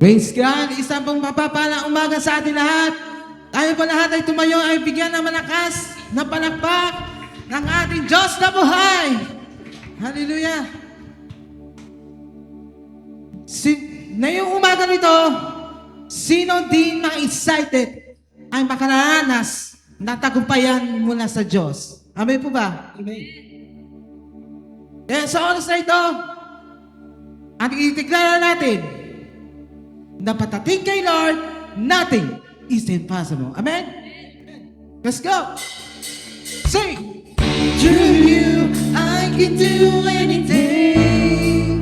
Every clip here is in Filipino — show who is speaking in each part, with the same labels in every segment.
Speaker 1: Praise God! Isang pong mapapalang umaga sa atin lahat. Tayo po lahat ay tumayo ay bigyan ng malakas na palakpak ng ating Diyos na buhay. Hallelujah! Ngayong umaga nito, sino din ma-excited ay makaranas na tagumpayan mula sa Diyos? Amen po ba? Amen. Kaya sa oras na ito, ang itiklara natin na patating kay Lord, nothing is impossible. Amen? Let's go! Sing! Through you, I can do anything.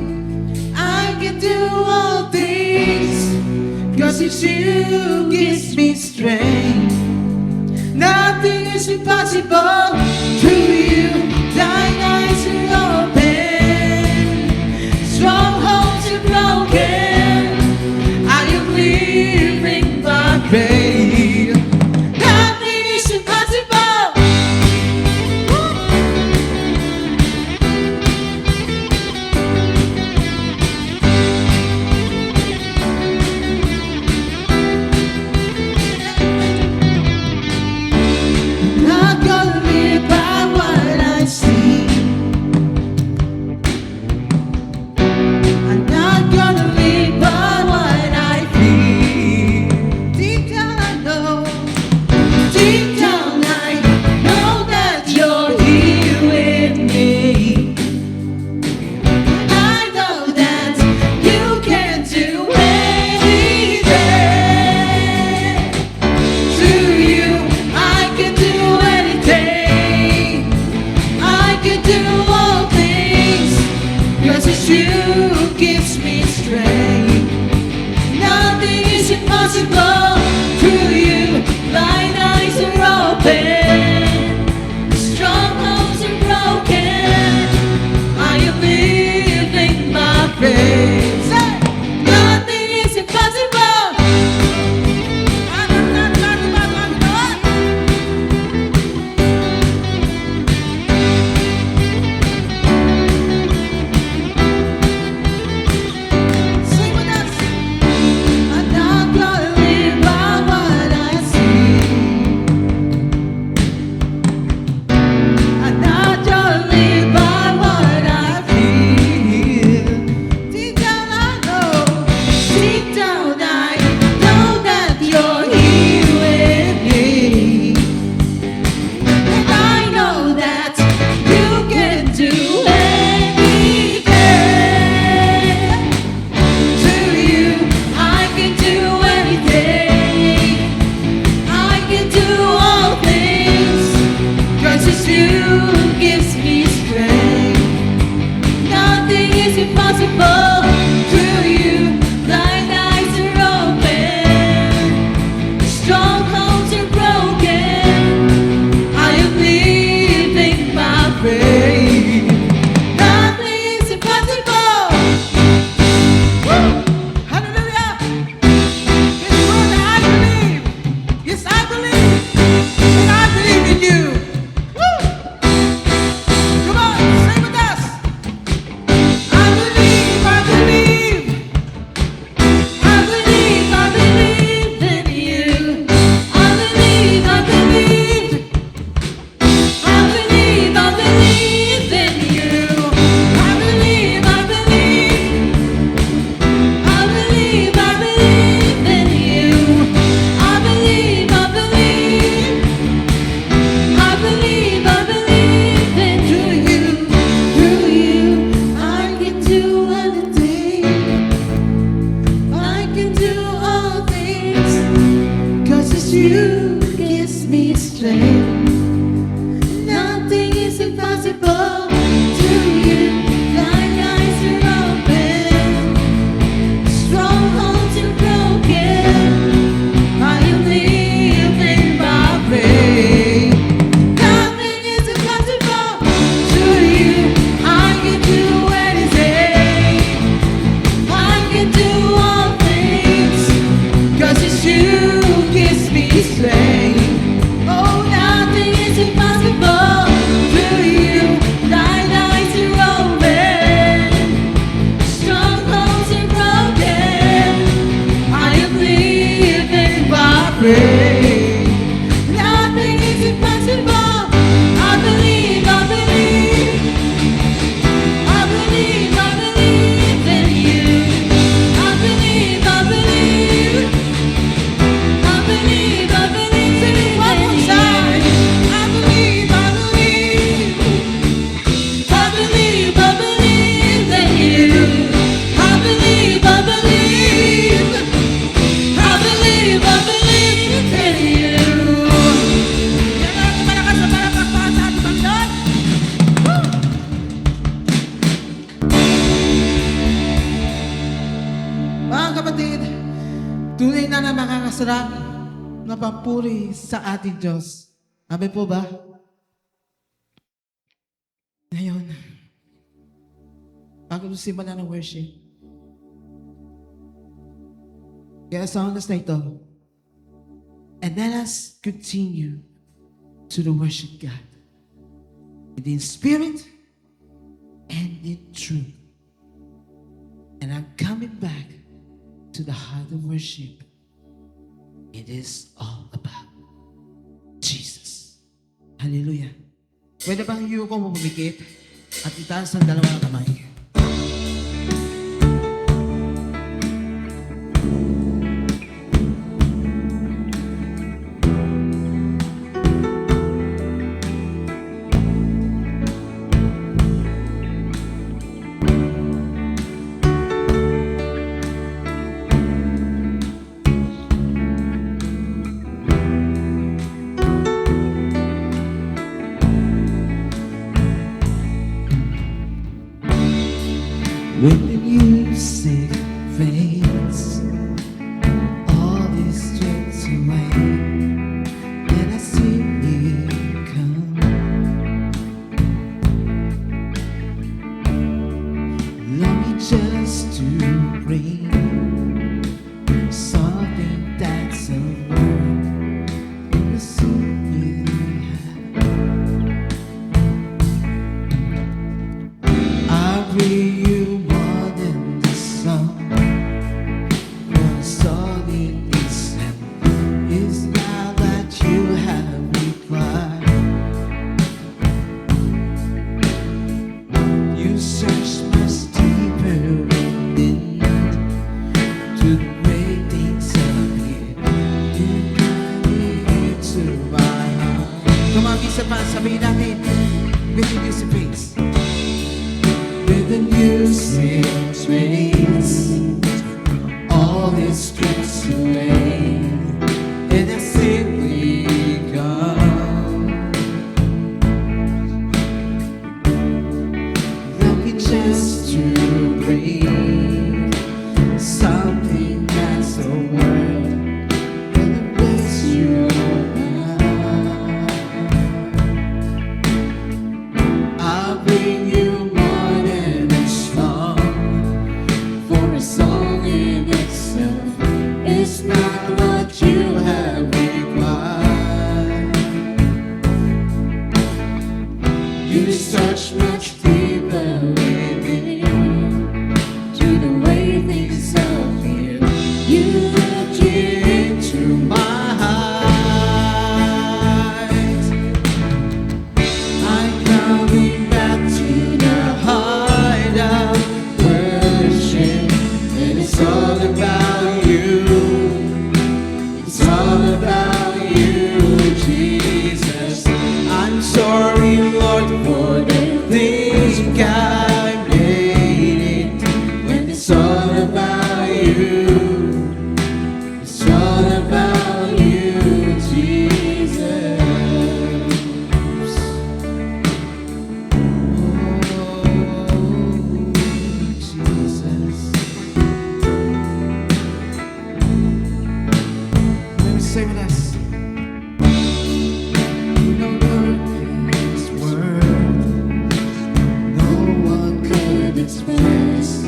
Speaker 1: I can do all things. Cause it's you gives me strength. Nothing is impossible. Through you, thine eyes are open. Strongholds are broken. I am living by faith. Nothing is impossible. Not gonna be pagpapuri sa ating Diyos. Amen po ba? Ngayon, bago simulan ng worship, kaya sa oras na ito, and let us continue to the worship God in spirit and in truth. And I'm coming back to the heart of worship. It is all about Jesus. Hallelujah. Pwede bang yung ko pumikit at itaas ang dalawang kamay? When the music fades, all is stripped away, and I see you come. Love me just to bring something that's a word you see you have. I bring you sabihin natin, with the music fades. With the music fades, all is stripped away, and I simply gone. Looking just to bring something that's a word and the place you are. I'll bring you more than a song, for a song in itself is not what you have required. You search much deeper within, to the way things are here. You look into my eyes. I'm coming back to the heart of worship, and it's all about you. It's all about you, Jesus. I'm sorry, Lord, for the things I made it, when it's all about you. It's all about you, Jesus. Say with us. No word in this world, no one could express.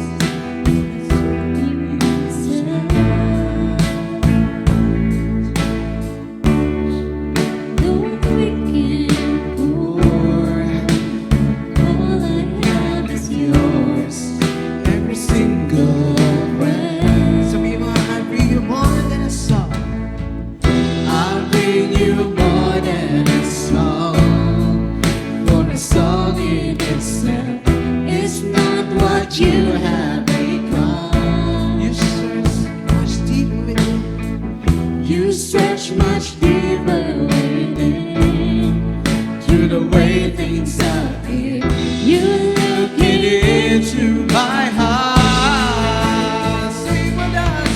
Speaker 1: No we can pour, all I have is yours, every single breath. Some people I bring you more than a song. I'll bring you more than a song, for a song in itself is not what you have become. You search much deeper within. You search much deeper within, to the way things are here. You look into my heart. Sing with us.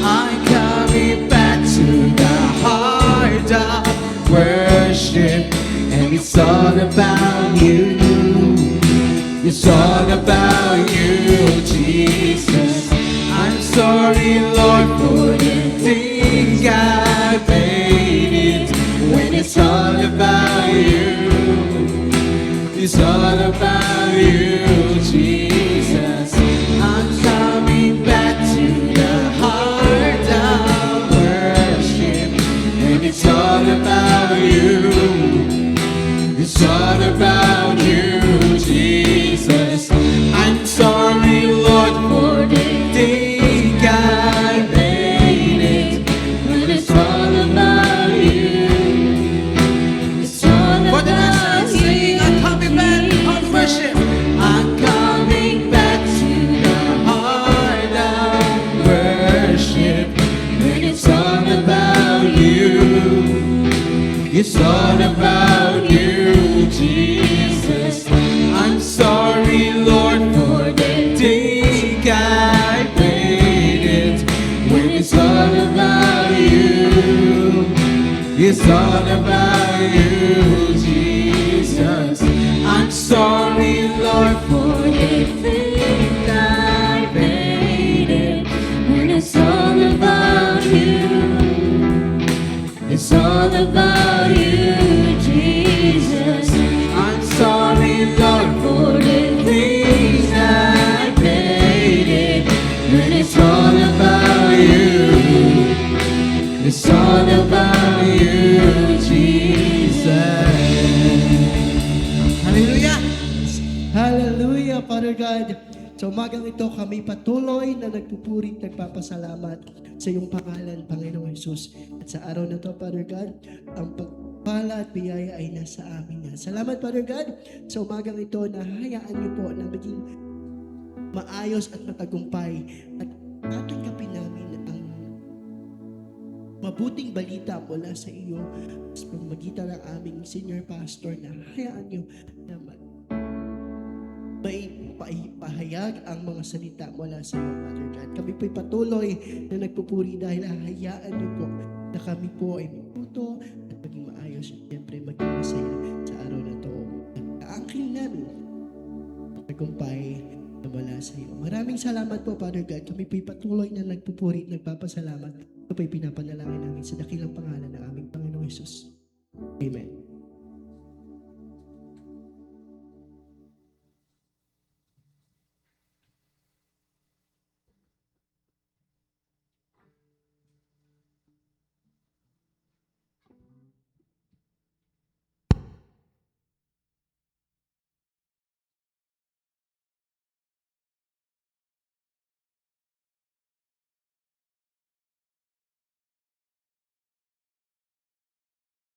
Speaker 1: I'm coming back to the heart of worship, and it's all about you. It's all about you, Jesus. I'm sorry, Lord, for the things I've it's all about you. It's all about you, Jesus. I'm coming back to the heart of worship. And it's all about you. It's all about you, Jesus. I'm sorry, Lord, for the thing I made it. But it's all about you. It's all about you. Sing, I'm coming back on worship. I'm coming back to the heart of worship. And it's all about you. It's all about you, Jesus. I'm sorry, Lord, for the thing I made it. When it's all about you, it's all about you, Jesus. I'm sorry, Lord, for the thing I made it. When it's all about you. It's all about you, Jesus. I'm sorry, Lord, for the things I made it. But it's all about you. It's all about you, Jesus. Hallelujah!
Speaker 2: Hallelujah, Father God. Sa umagang ito, kami patuloy na nagpupuri at nagpapasalamat sa iyong pangalan, Panginoong Jesus. At sa araw na ito, Father God, ang pagpala at biyaya ay nasa amin na. Salamat, Father God, sa umagang ito na hayaan niyo po na maging maayos at matagumpay. At tatanggapin namin ang mabuting balita mula sa iyo sa pamamagitan ng aming senior pastor na hayaan niyo na may pahayag ang mga salita mula sa iyo, Father God. Kami po'y patuloy na nagpupuri dahil hayaan niyo po na kami po ay matuto at maging maayos at siyempre maging masaya sa araw na ito. At kaangkin namin tagumpay na mula sa iyo. Maraming salamat po, Father God. Kami po'y patuloy na nagpupuri at nagpapasalamat. Ito po'y pinapanalangin namin sa dakilang pangalan ng aming Panginoong Jesus. Amen.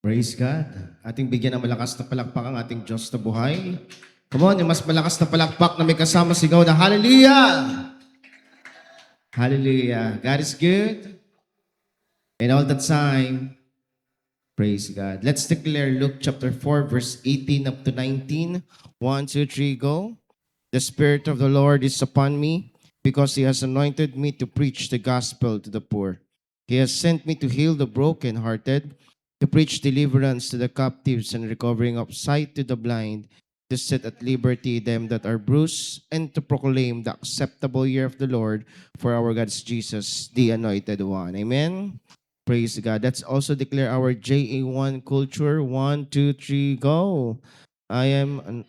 Speaker 1: Praise God. Ating bigyan ng malakas na palakpak ang ating Diyos na buhay. Come on, yung mas malakas na palakpak na may kasama sigaw na Hallelujah! Hallelujah. God is good. And all the time, praise God. Let's declare Luke chapter 4, verse 18 up to 19. 1, 2, 3, go. The Spirit of the Lord is upon me, because He has anointed me to preach the gospel to the poor. He has sent me to heal the brokenhearted, to preach deliverance to the captives and recovering of sight to the blind, to set at liberty them that are bruised, and to proclaim the acceptable year of the Lord, for our God's Jesus, the Anointed One. Amen. Praise God. Let's also declare our JA1 culture. 1, 2, 3, go. I am an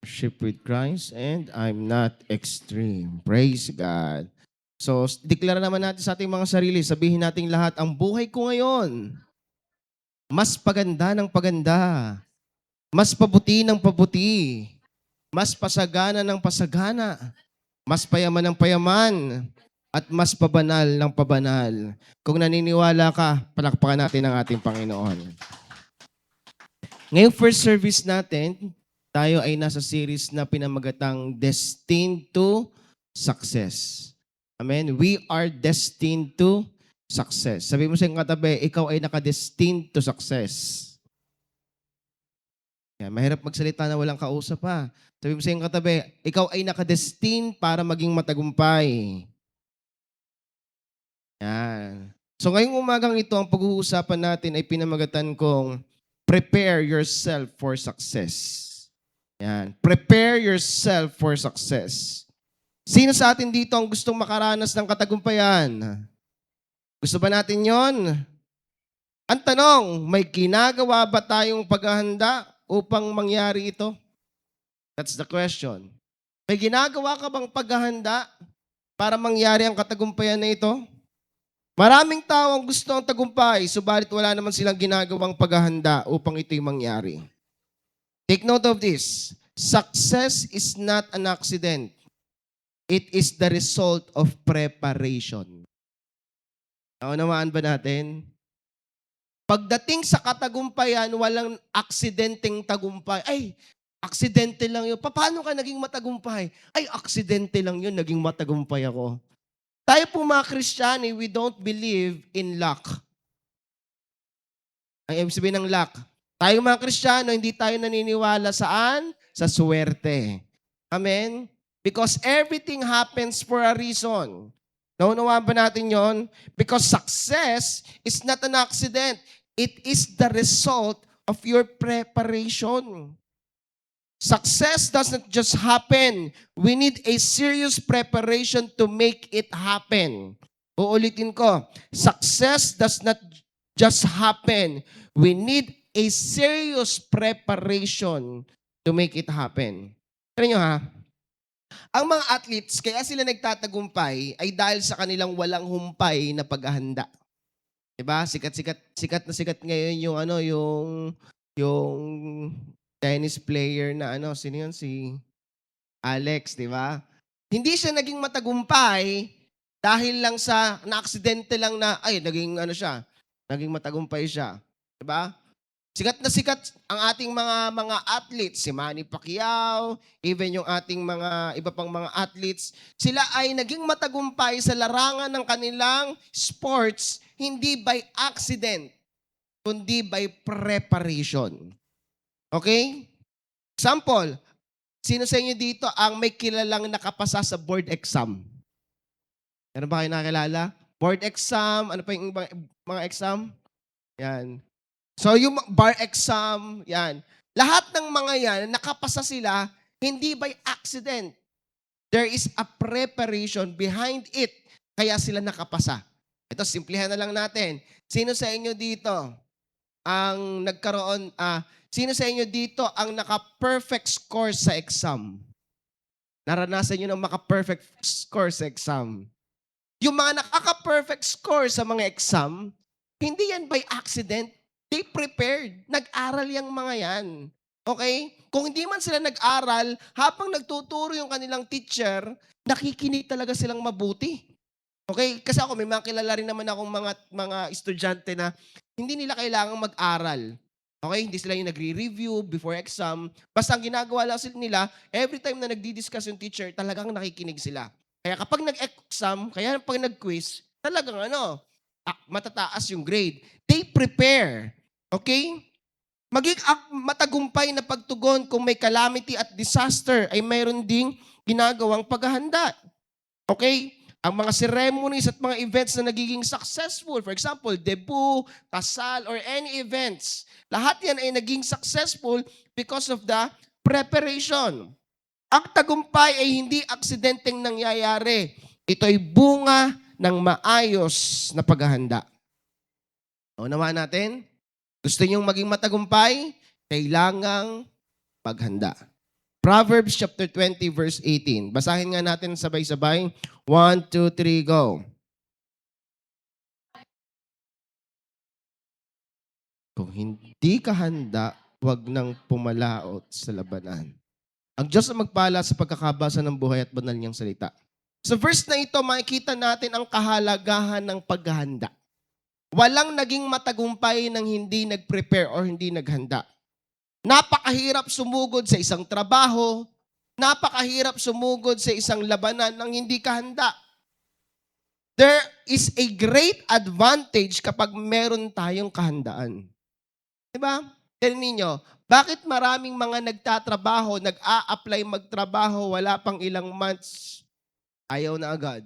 Speaker 1: ship with Christ and I'm not extreme. Praise God. So, deklara naman natin sa ating mga sarili, sabihin natin lahat, ang buhay ko ngayon, mas paganda ng paganda, mas pabuti ng pabuti, mas pasagana ng pasagana, mas payaman ng payaman, at mas pabanal ng pabanal. Kung naniniwala ka, palakpakan natin ang ating Panginoon. Ngayong first service natin, tayo ay nasa series na pinamagatang Destined to Success. Amen? We are destined to success. Sabi mo sa iyong katabi, ikaw ay nakadestined to success. Yan, mahirap magsalita na walang kausap pa. Sabi mo sa iyong katabi, ikaw ay nakadestined para maging matagumpay. Yan.
Speaker 3: So ngayong umagang ito, ang pag-uusapan natin ay pinamagatan kong prepare yourself for success. Yan. Prepare yourself for success. Sino sa atin dito ang gustong makaranas ng katagumpayan? Gusto ba natin yon? Ang tanong, may ginagawa ba tayong paghahanda upang mangyari ito? That's the question. May ginagawa ka bang paghahanda para mangyari ang katagumpayan na ito? Maraming tao ang gusto ang tagumpay, subalit wala naman silang ginagawang paghahanda upang ito'y mangyari. Take note of this. Success is not an accident. It is the result of preparation. Naunawaan ba natin? Pagdating sa katagumpayan, walang aksidenteng tagumpay. Ay, aksidente lang yun. Paano ka naging matagumpay? Ay, aksidente lang yun, naging matagumpay ako. Tayo po mga Kristiyani, we don't believe in luck. Ang ibig sabihin ng luck. Tayo mga Kristiyano, hindi tayo naniniwala saan? Sa swerte. Amen? Because everything happens for a reason. Naunawaan ba natin yon? Because success is not an accident. It is the result of your preparation. Success doesn't just happen. We need a serious preparation to make it happen. Uulitin ko. Success does not just happen. We need a serious preparation to make it happen. Tignan nyo ha. Ang mga athletes, kaya sila nagtatagumpay ay dahil sa kanilang walang humpay na paghahanda. Diba? Sikat na sikat ngayon yung tennis player na sino yun? Si Alex, di ba? Hindi siya naging matagumpay dahil lang sa na-aksidente lang na, naging matagumpay siya. Di ba? Sikat na sikat ang ating mga athletes, si Manny Pacquiao, even yung ating mga iba pang mga athletes, sila ay naging matagumpay sa larangan ng kanilang sports, hindi by accident, kundi by preparation. Okay? Example, sino sa inyo dito ang may kilalang nakapasa sa board exam? Ano ba kayo nakilala? Board exam, ano pa yung mga exam? Yan. So yung bar exam, yan. Lahat ng mga yan, nakapasa sila, hindi by accident. There is a preparation behind it, kaya sila nakapasa. Ito, simplihan na lang natin. Sino sa inyo dito ang sino sa inyo dito ang naka-perfect score sa exam? Naranasan nyo ng maka-perfect score sa exam. Yung mga nakaka-perfect score sa mga exam, hindi yan by accident. They prepared. Nag-aral yung mga yan. Okay? Kung hindi man sila nag-aral, habang nagtuturo yung kanilang teacher, nakikinig talaga silang mabuti. Okay? Kasi ako, may mga kilala rin naman akong mga estudyante na hindi nila kailangang mag-aral. Okay? Hindi sila yung nagre-review before exam. Basta ang ginagawa lang nila, every time na nagdi-discuss yung teacher, talagang nakikinig sila. Kaya kapag nag-exam, kaya pag nag-quiz, talagang matataas yung grade. They prepare. Okay? Maging matagumpay na pagtugon kung may calamity at disaster ay mayroon ding ginagawang paghahanda. Okay? Ang mga ceremonies at mga events na nagiging successful, for example, debut, kasal, or any events, lahat yan ay naging successful because of the preparation. Ang tagumpay ay hindi aksidenteng nangyayari. Ito ay bunga ng maayos na paghahanda. Unawa natin? Gusto niyong maging matagumpay? Kailangang paghanda. Proverbs chapter 20 verse 18. Basahin nga natin sabay-sabay. 1, 2, 3, go. Kung hindi ka handa, huwag nang pumalaot sa labanan. Ang Diyos ang magpala sa pagkakabasa ng buhay at banal niyang salita. Sa verse na ito, makikita natin ang kahalagahan ng paghahanda. Walang naging matagumpay nang hindi nag-prepare or hindi naghanda. Napakahirap sumugod sa isang trabaho, napakahirap sumugod sa isang labanan nang hindi ka handa. There is a great advantage kapag meron tayong kahandaan. Diba? Tignan ninyo, bakit maraming mga nagtatrabaho, nag-a-apply magtrabaho, wala pang ilang months, ayaw na agad?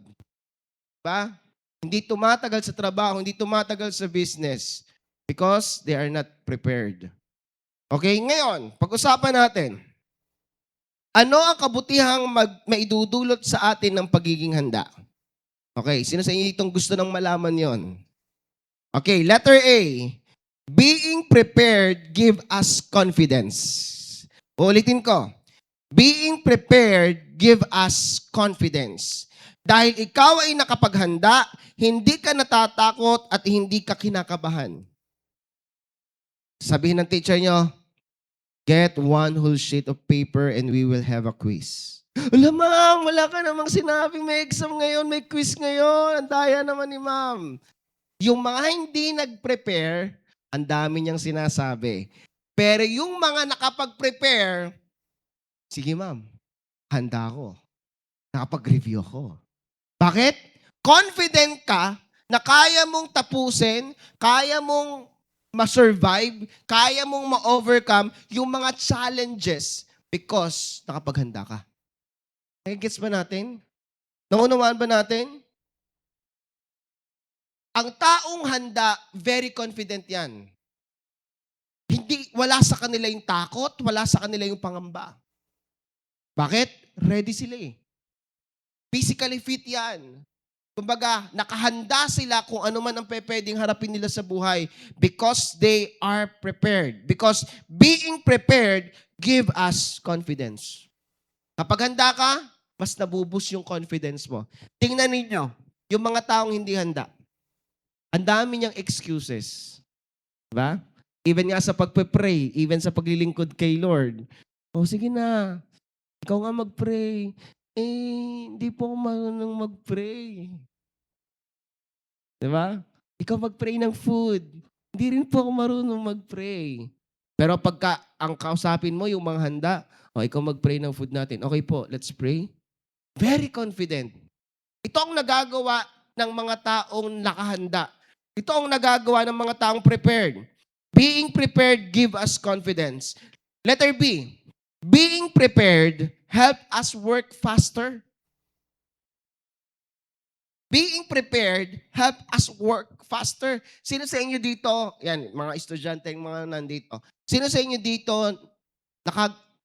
Speaker 3: Diba? hindi tumatagal sa trabaho, hindi tumatagal sa business because they are not prepared. Okay, ngayon, pag-usapan natin. Ano ang kabutihang maidudulot sa atin ng pagiging handa? Okay, sino sa inyo itong gusto ng malaman yon? Okay, letter A. Being prepared give us confidence. Ulitin ko. Being prepared give us confidence. Dahil ikaw ay nakapaghanda, hindi ka natatakot at hindi ka kinakabahan. Sabihin ng teacher nyo, get one whole sheet of paper and we will have a quiz. Wala ma'am, wala ka namang sinabi, may exam ngayon, may quiz ngayon. Ang daya naman ni ma'am. Yung mga hindi nag-prepare, ang dami niyang sinasabi. Pero yung mga nakapag-prepare, sige ma'am, handa ako. Nakapag-review ako. Bakit? Confident ka na kaya mong tapusin, kaya mong ma-survive, kaya mong ma-overcome yung mga challenges because nakapaghanda ka. Gets ba natin? Naunawaan ba natin? Ang taong handa, very confident yan. Wala sa kanila yung takot, wala sa kanila yung pangamba. Bakit? Ready sila eh. Physically fit yan. Kumbaga, nakahanda sila kung ano man ang pwedeng harapin nila sa buhay because they are prepared. Because being prepared give us confidence. Kapag handa ka, mas nabubus yung confidence mo. Tingnan ninyo, yung mga taong hindi handa. Ang dami niyang excuses. Diba? Even nga sa pagpe-pray, even sa paglilingkod kay Lord. Oh, sige na. Ikaw nga mag-pray. Hindi po ako marunong mag-pray. Diba? Ikaw mag-pray ng food. Hindi rin po ako marunong mag-pray. Pero pagka ang kausapin mo, yung mga handa, ikaw mag-pray ng food natin. Okay po, let's pray. Very confident. Ito ang nagagawa ng mga taong nakahanda. Ito ang nagagawa ng mga taong prepared. Being prepared give us confidence. Letter B. Being prepared help us work faster. Being prepared help us work faster. Sino sa inyo dito, yan, mga estudyante, yung mga nandito, sino sa inyo dito,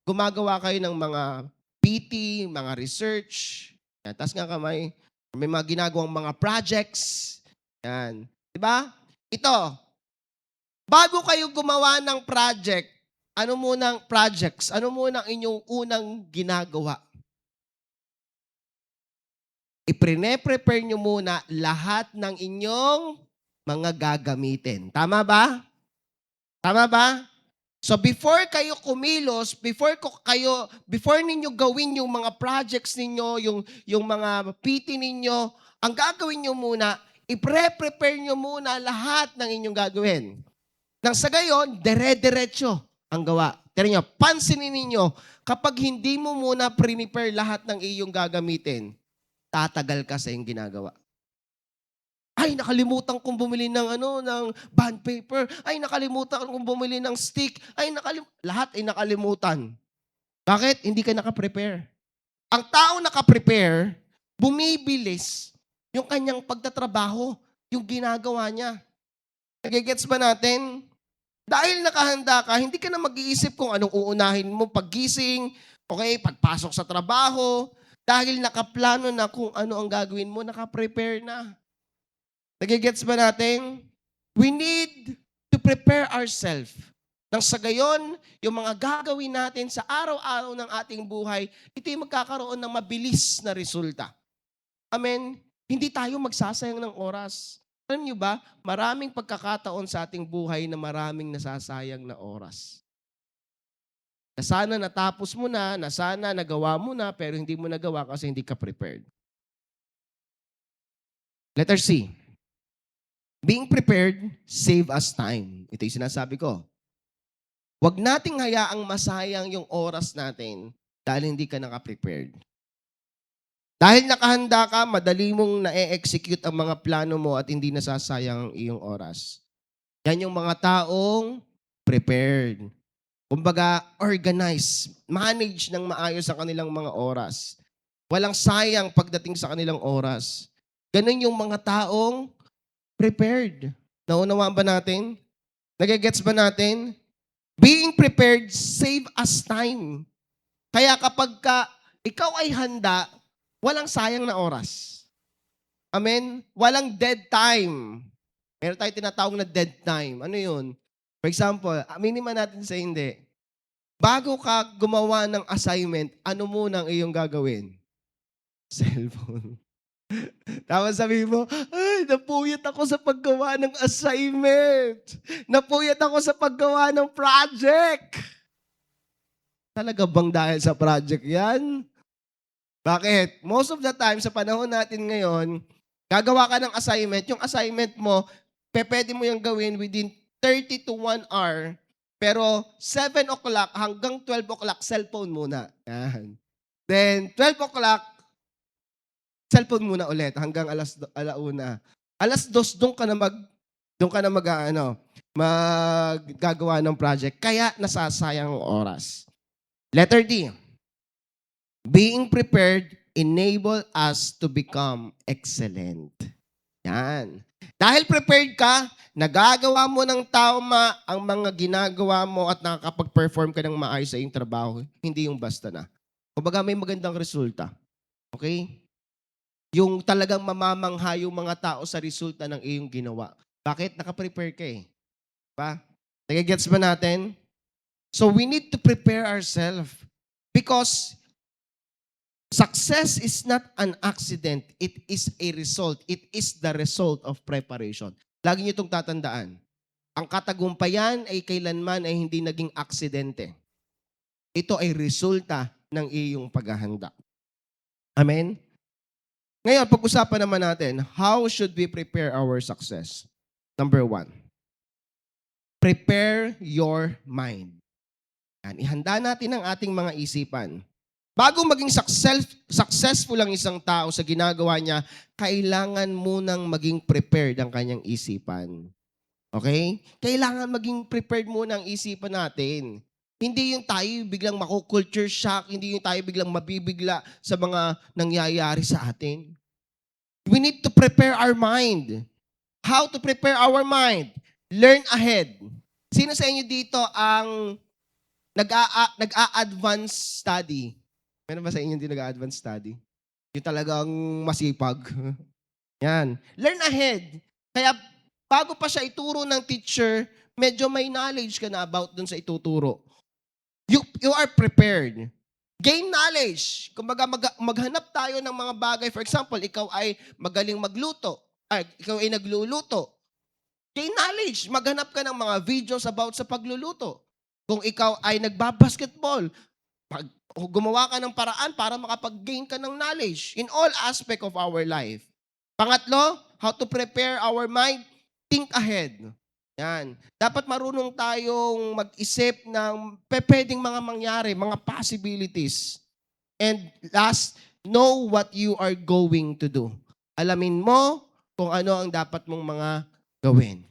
Speaker 3: gumagawa kayo ng mga PT, mga research, yan, taas nga kamay, may mga ginagawang mga projects, yan. Diba? Ito, bago kayo gumawa ng project, ano munang inyong unang ginagawa? I-prepare nyo muna lahat ng inyong mga gagamitin. Tama ba? Tama ba? So before kayo kumilos, before ninyo gawin yung mga projects ninyo, yung mga PT ninyo, ang gagawin nyo muna, i-prepare nyo muna lahat ng inyong gagawin. Nang sa gayon, dire-diretso ang gawa. Tira nyo, pansinin ninyo, kapag hindi mo muna prepare lahat ng iyong gagamitin, tatagal ka sa iyong ginagawa. Ay, nakalimutan kong bumili ng bond paper. Ay, nakalimutan kong bumili ng stick. Ay, lahat ay nakalimutan. Bakit? Hindi ka nakaprepare. Ang tao nakaprepare, bumibilis yung kanyang pagtatrabaho, yung ginagawa niya. Nagigets ba natin? Dahil nakahanda ka, hindi ka na mag-iisip kung anong uunahin mo paggising, okay, pagpasok sa trabaho, dahil nakaplano na kung ano ang gagawin mo, nakaprepare na. Nagigets ba natin? We need to prepare ourselves. Nang sa gayon, yung mga gagawin natin sa araw-araw ng ating buhay, ito yung magkakaroon ng mabilis na resulta. Amen? Hindi tayo magsasayang ng oras. Alam niyo ba, maraming pagkakataon sa ating buhay na maraming nasasayang na oras. Na sana natapos mo na sana nagawa mo na, pero hindi mo nagawa kasi hindi ka prepared. Letter C. Being prepared, save us time. Ito yung sinasabi ko. Huwag nating hayaang masayang yung oras natin dahil hindi ka naka-prepared. Dahil nakahanda ka, madali mong na-execute ang mga plano mo at hindi nasasayang ang iyong oras. Yan yung mga taong prepared. Kumbaga, organize, manage ng maayos ang kanilang mga oras. Walang sayang pagdating sa kanilang oras. Ganun yung mga taong prepared. Naunawaan ba natin? Nagigets ba natin? Being prepared save us time. Kaya kapag ikaw ay handa, walang sayang na oras. Amen? Walang dead time. Meron tayong tinatawag na dead time. Ano yun? For example, aminin man natin sa hindi. Bago ka gumawa ng assignment, ano muna ang iyong gagawin? Cellphone. Tapos sabi mo, ay, napuyat ako sa paggawa ng assignment. Napuyat ako sa paggawa ng project. Talaga bang dahil sa project yan? Bakit? Most of the time, sa panahon natin ngayon, gagawa ka ng assignment. Yung assignment mo, pwede mo yung gawin within 30 to 1 hour. Pero 7 o'clock hanggang 12 o'clock, cellphone muna. Yan. Then, 12 o'clock, cellphone muna ulit hanggang alauna. 2:00 maggagawa ng project. Kaya nasasayang ang oras. Letter D. Being prepared enable us to become excellent. Yan. Dahil prepared ka, nagagawa mo ng tama ang mga ginagawa mo at nakakapag-perform ka ng maayos sa iyong trabaho. Hindi yung basta na. Kumbaga may magandang resulta. Okay? Yung talagang mamamangha yung mga tao sa resulta ng iyong ginawa. Bakit? Nakaprepare ka eh. Diba? Nagigets ba natin? So we need to prepare ourselves because success is not an accident. It is a result. It is the result of preparation. Lagi niyo itong tatandaan. Ang katagumpayan ay kailanman ay hindi naging aksidente. Ito ay resulta ng iyong paghahanda. Amen? Ngayon, pag-usapan naman natin, how should we prepare our success? Number 1, prepare your mind. Yan, ihanda natin ang ating mga isipan. Bago maging successful ang isang tao sa ginagawa niya, kailangan munang maging prepared ang kanyang isipan. Okay? Kailangan maging prepared muna ang isipan natin. Hindi yung tayo biglang mako-culture shock, hindi yung tayo biglang mabibigla sa mga nangyayari sa atin. We need to prepare our mind. How to prepare our mind? Learn ahead. Sino sa inyo dito ang nag-a-advance study? Meron ba sa inyo hindi nag-a-advance study? Yung talagang masipag. Yan. Learn ahead. Kaya bago pa siya ituro ng teacher, medyo may knowledge ka na about dun sa ituturo. You are prepared. Gain knowledge. Kumbaga maghanap tayo ng mga bagay. For example, ikaw ay magaling magluto. Ikaw ay nagluluto. Gain knowledge. Maghanap ka ng mga videos about sa pagluluto. Kung ikaw ay nagbabasketball, gumawa ka ng paraan para makapag-gain ka ng knowledge in all aspect of our life. Pangatlo, how to prepare our mind, think ahead. Yan. Dapat marunong tayong mag-isip ng pwedeng mga mangyari, mga possibilities. And last, know what you are going to do. Alamin mo kung ano ang dapat mong mga gawin.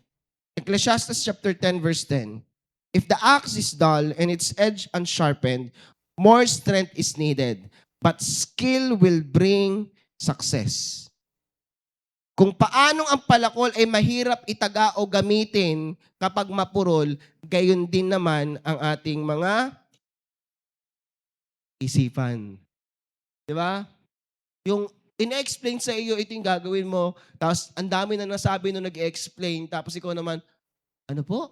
Speaker 3: Ecclesiastes chapter 10 verse 10. If the axe is dull and its edge unsharpened, more strength is needed, but skill will bring success. Kung paanong ang palakol ay mahirap itaga o gamitin kapag mapurol, gayon din naman ang ating mga isipan. Di ba? Yung ina-explain sa iyo, ito yung gagawin mo, tapos ang dami na nasabi nung nag-explain, tapos ikaw naman, ano po?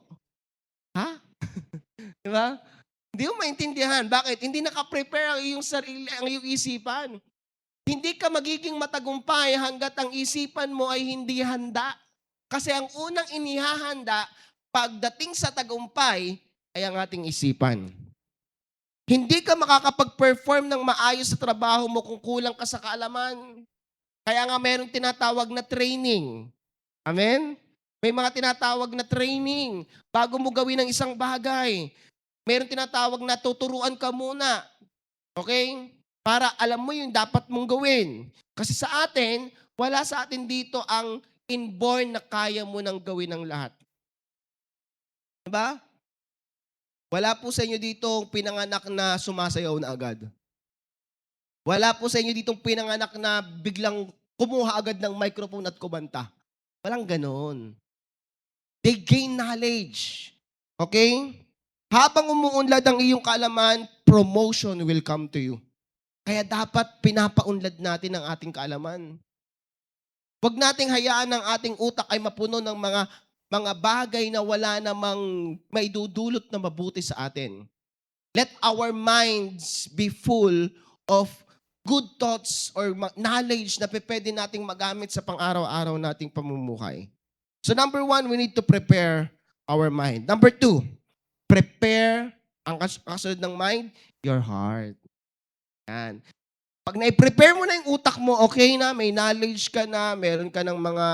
Speaker 3: Ha? Di ba? Hindi mo maintindihan. Bakit? Hindi nakaprepare ang iyong sarili, ang iyong isipan. Hindi ka magiging matagumpay hanggat ang isipan mo ay hindi handa. Kasi ang unang inihahanda, pagdating sa tagumpay, ay ang ating isipan. Hindi ka makakapag-perform ng maayos sa trabaho mo kung kulang ka sa kaalaman. Kaya nga mayroong tinatawag na training. Amen? May mga tinatawag na training bago mo gawin ang isang bagay. Mayroong tinatawag na tuturuan ka muna. Okay? Para alam mo yung dapat mong gawin. Kasi sa atin, wala sa atin dito ang inborn na kaya mo nang gawin ng lahat. Diba? Wala po sa inyo dito pinanganak na sumasayaw na agad. Wala po sa inyo dito pinanganak na biglang kumuha agad ng microphone at kumanta. Walang ganon. They gain knowledge. Okay? Habang umuunlad ang iyong kaalaman, promotion will come to you. Kaya dapat pinapaunlad natin ang ating kaalaman. Huwag nating hayaan ang ating utak ay mapuno ng mga bagay na wala namang maidudulot na mabuti sa atin. Let our minds be full of good thoughts or knowledge na pwede nating magamit sa pang-araw-araw nating pamumuhay. So number 1, we need to prepare our mind. Number 2, prepare ang kasunod ng mind, your heart. Yan. Pag na-prepare mo na yung utak mo, okay na, may knowledge ka na, meron ka ng mga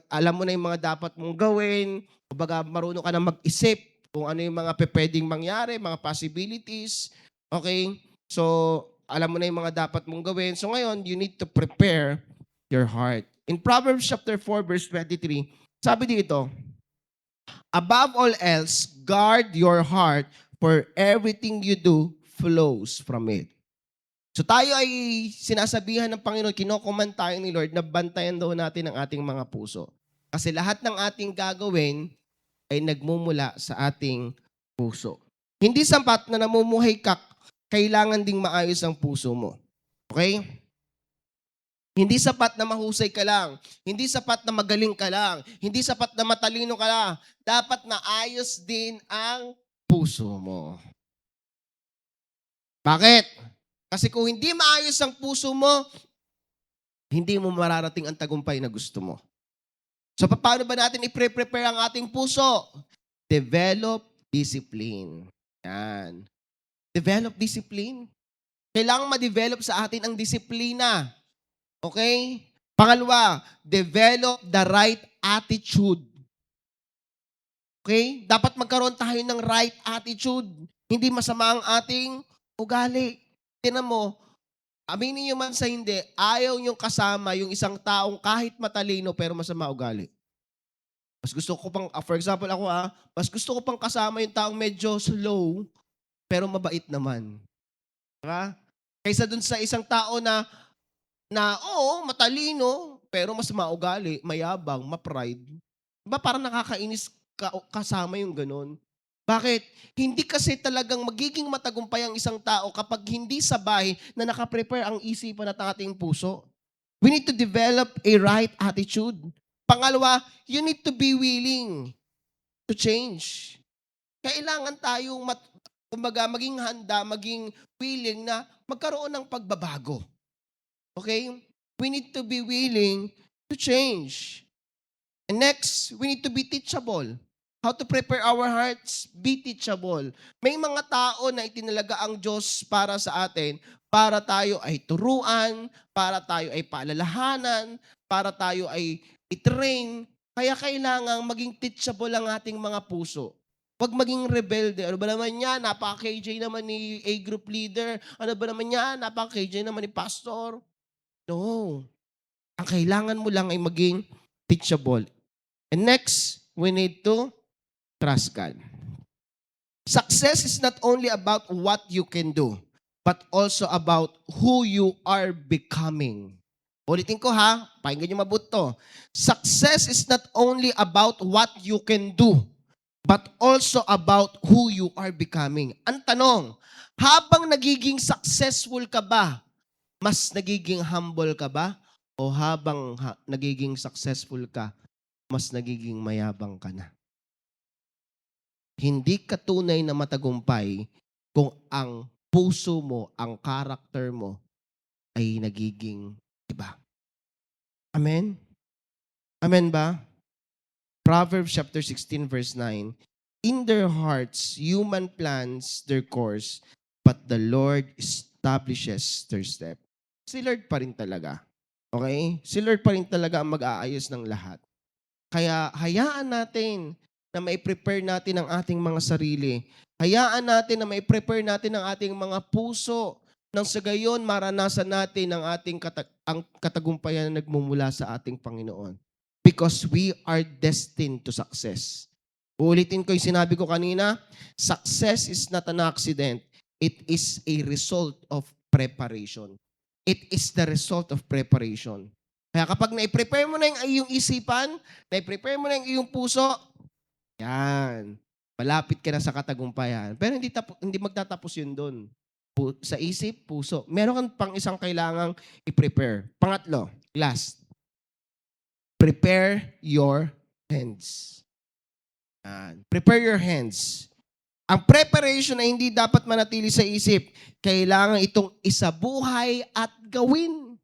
Speaker 3: alam mo na yung mga dapat mong gawin, kumbaga marunong ka na mag-isip kung ano yung mga pwedeng mangyari, mga possibilities. Okay? So, alam mo na yung mga dapat mong gawin. So ngayon, you need to prepare your heart. In Proverbs chapter 4, verse 23, sabi dito, above all else, guard your heart, for everything you do flows from it. So tayo ay sinasabihan ng Panginoon, kinocommand tayo ni Lord na bantayan daw natin ang ating mga puso. Kasi lahat ng ating gagawin ay nagmumula sa ating puso. Hindi sapat na namumuhay ka, kailangan ding maayos ang puso mo. Okay? Hindi sapat na mahusay ka lang. Hindi sapat na magaling ka lang. Hindi sapat na matalino ka lang. Dapat na ayos din ang puso mo. Bakit? Kasi kung hindi maayos ang puso mo, hindi mo mararating ang tagumpay na gusto mo. So, paano ba natin i-prepare ang ating puso? Develop discipline. Yan. Develop discipline. Kailangan ma-develop sa atin ang disiplina. Okay? Pangalawa, develop the right attitude. Okay? Dapat magkaroon tayo ng right attitude. Hindi masama ang ating ugali. Tingnan mo, aminin nyo man sa hindi, ayaw nyo kasama yung isang taong kahit matalino pero masama ugali. Mas gusto ko pang, for example ako mas gusto ko pang kasama yung taong medyo slow pero mabait naman. Diba? Kaysa dun sa isang tao na oo, matalino pero mas maugali, mayabang, ma-pride. Diba parang nakakainis kasama yung ganun? Bakit? Hindi kasi talagang magiging matagumpay ang isang tao kapag hindi sabay na nakaprepare ang isipan at ating puso. We need to develop a right attitude. Pangalawa, you need to be willing to change. Kailangan tayong kumbaga, maging handa, maging willing na magkaroon ng pagbabago. Okay? We need to be willing to change. And next, we need to be teachable. How to prepare our hearts? Be teachable. May mga tao na itinalaga ang Diyos para sa atin, para tayo ay turuan, para tayo ay paalalahanan, para tayo ay i-train. Kaya kailangan maging teachable ang ating mga puso. Huwag maging rebelde. Ano ba naman yan? Napaka-KJ naman ni A-group leader. Ano ba naman yan? Napaka-KJ naman ni pastor. No. Ang kailangan mo lang ay maging teachable. And next, we need to trust God. Success is not only about what you can do, but also about who you are becoming. Ulitin ko pakinggan niyo mabuti to. Success is not only about what you can do, but also about who you are becoming. Ang tanong, habang nagiging successful ka ba, mas nagiging humble ka ba? O habang nagiging successful ka, mas nagiging mayabang ka na? Hindi ka tunay na matagumpay kung ang puso mo, ang karakter mo ay nagiging iba. Amen? Amen ba? Proverbs chapter 16 verse 9, in their hearts, human plans their course, but the Lord establishes their step. Si Lord pa rin talaga. Okay? Si Lord pa rin talaga ang mag-aayos ng lahat. Kaya hayaan natin na mai-prepare natin ang ating mga sarili. Hayaan natin na mai-prepare natin ang ating mga puso nang sa gayon maranasan natin ang ating ang katagumpayan na nagmumula sa ating Panginoon. Because we are destined to success. Uulitin ko yung sinabi ko kanina, success is not an accident. It is a result of preparation. It is the result of preparation. Kaya kapag na-prepare mo na yung iyong isipan, na-prepare mo na yung iyong puso, yan, malapit ka na sa katagumpayan. Pero hindi magtatapos yun doon. Sa isip, puso. Meron kang pang isang kailangang i-prepare. Pangatlo, last, prepare your hands. Yan. Prepare your hands. Ang preparation ay hindi dapat manatili sa isip. Kailangan itong isabuhay at gawin.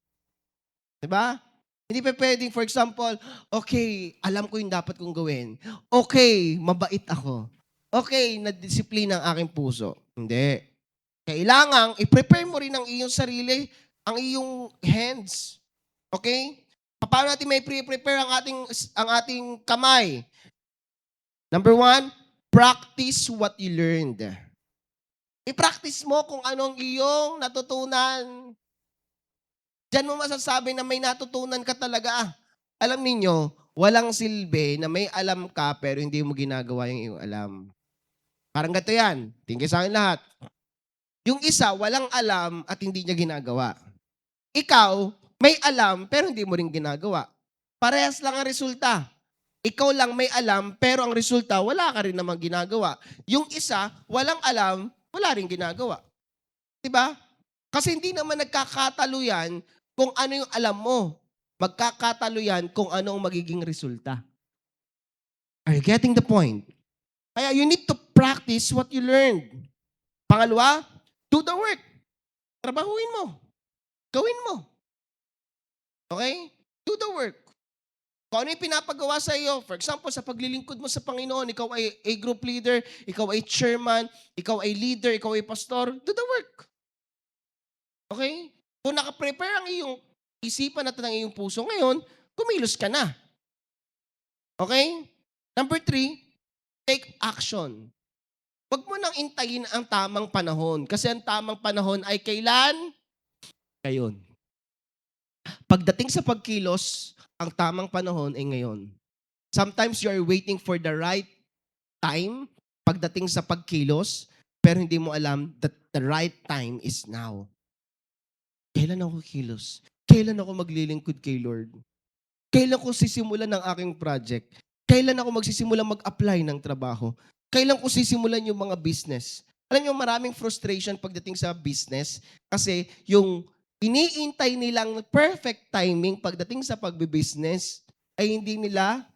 Speaker 3: Diba? Hindi pa pwedeng, for example, okay, alam ko yung dapat kong gawin. Okay, mabait ako. Okay, nadisiplina ang aking puso. Hindi. Kailangan, i-prepare mo rin ang iyong sarili, ang iyong hands. Okay? Paano natin may prepare ang ating kamay? Number 1, practice what you learned. I-practice mo kung anong iyong natutunan. Diyan mo masasabi na may natutunan ka talaga. Alam ninyo, walang silbi na may alam ka pero hindi mo ginagawa yung iyong alam. Parang gato yan. Tingin sa akin lahat. Yung isa, walang alam at hindi niya ginagawa. Ikaw, may alam pero hindi mo rin ginagawa. Parehas lang ang resulta. Ikaw lang may alam pero ang resulta, wala ka rin namang ginagawa. Yung isa, walang alam, wala rin ginagawa. Diba? Kasi hindi naman nagkakatalo yan kung ano yung alam mo. Magkakatalo yan kung ano ang magiging resulta. Are you getting the point? Kaya you need to practice what you learned. Pangalawa, do the work. Trabahuin mo. Gawin mo. Okay? Do the work. Kung ano yung pinapagawa sa iyo, for example, sa paglilingkod mo sa Panginoon, ikaw ay a group leader, ikaw ay chairman, ikaw ay leader, ikaw ay pastor, do the work. Okay? Kung nakaprepare ang iyong isipan at ang iyong puso ngayon, kumilos ka na. Okay? Number 3, take action. Huwag mo nang intayin ang tamang panahon. Kasi ang tamang panahon ay kailan? Ngayon. Pagdating sa pagkilos, ang tamang panahon ay ngayon. Sometimes you are waiting for the right time pagdating sa pagkilos, pero hindi mo alam that the right time is now. Kailan ako kilos? Kailan ako maglilingkod kay Lord? Kailan ko sisimulan ng aking project? Kailan ako magsisimula mag-apply ng trabaho? Kailan ko sisimulan yung mga business? Alam niyo, maraming frustration pagdating sa business kasi yung iniintay nilang perfect timing pagdating sa pagbibusiness ay hindi nila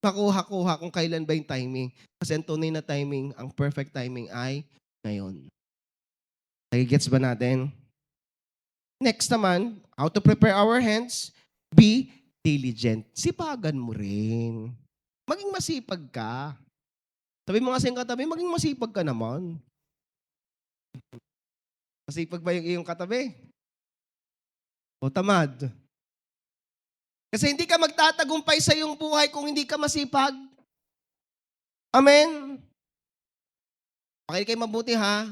Speaker 3: makuha-kuha kung kailan ba yung timing. Kasi ang tunay na timing, ang perfect timing ay ngayon. Nagigets ba natin? Next naman, how to prepare our hands, be diligent. Sipagan mo rin. Maging masipag ka. Sabi mo kasi yung katabi, maging masipag ka naman. Masipag ba yung iyong katabi? O tamad? Kasi hindi ka magtatagumpay sa iyong buhay kung hindi ka masipag. Amen? Okay kayo mabuti ha?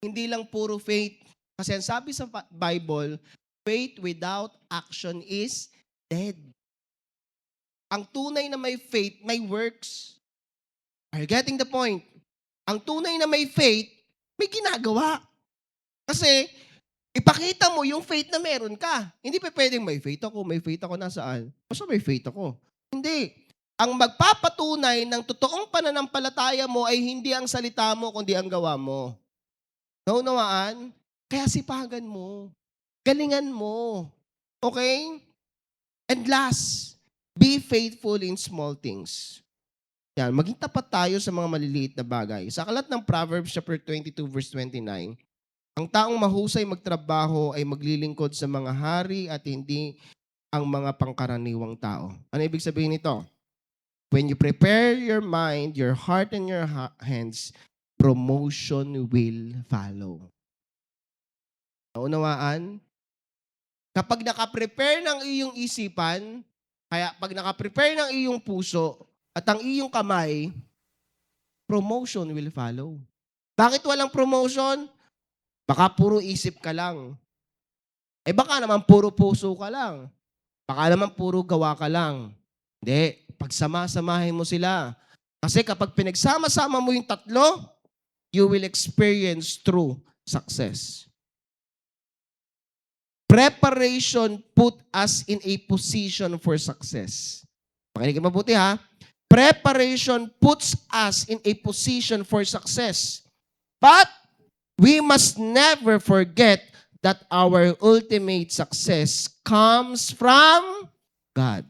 Speaker 3: Hindi lang puro faith. Kasi ang sabi sa Bible, faith without action is dead. Ang tunay na may faith, may works. Are you getting the point? Ang tunay na may faith, may ginagawa. Kasi, ipakita mo yung faith na meron ka. Hindi pa pwedeng may faith ako nasaan? Basta may faith ako. Hindi. Ang magpapatunay ng totoong pananampalataya mo ay hindi ang salita mo, kundi ang gawa mo. Naunawaan? Kaya sipagan mo. Galingan mo. Okay? And last, be faithful in small things. Yan, maging tapat tayo sa mga maliliit na bagay. Sa aklat ng Proverbs chapter 22 verse 29, ang taong mahusay magtrabaho ay maglilingkod sa mga hari at hindi ang mga pangkaraniwang tao. Ano ibig sabihin nito? When you prepare your mind, your heart, and your hands, promotion will follow. Naunawaan? Kapag nakaprepare ng iyong isipan, kaya pag nakaprepare ng iyong puso at ang iyong kamay, promotion will follow. Bakit walang promotion? Baka puro isip ka lang. Baka naman puro puso ka lang. Baka naman puro gawa ka lang. Hindi. Pagsama-samahin mo sila. Kasi kapag pinagsama-sama mo yung tatlo, you will experience true success. Preparation put us in a position for success. Pakinig mabuti ha. Preparation puts us in a position for success. But we must never forget that our ultimate success comes from God.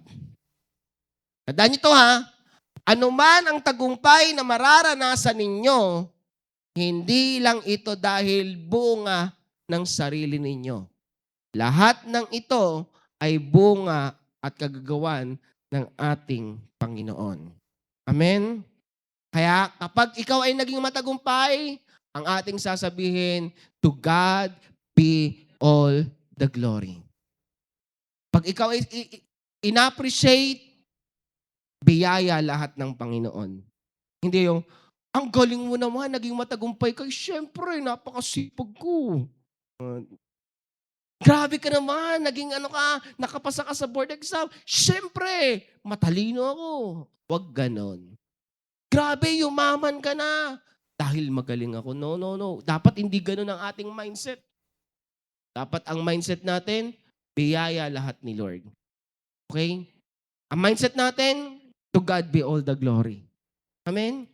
Speaker 3: Tandaan niyo to ha. Anuman ang tagumpay na mararanasan ninyo, hindi lang ito dahil bunga ng sarili ninyo. Lahat ng ito ay bunga at kagagawan ng ating Panginoon. Amen? Kaya kapag ikaw ay naging matagumpay, ang ating sasabihin, to God be all the glory. Pag ikaw ay in-appreciate, biyaya lahat ng Panginoon. Hindi yung, ang galing mo naman, naging matagumpay ka. Siyempre, napakasipag ko. Grabe ka naman, naging nakapasa ka sa board exam. Siyempre, matalino ako. Huwag ganon. Grabe, yumaman ka na. Dahil magaling ako. No. Dapat hindi ganon ang ating mindset. Dapat ang mindset natin, biyaya lahat ni Lord. Okay? Ang mindset natin, to God be all the glory. Amen?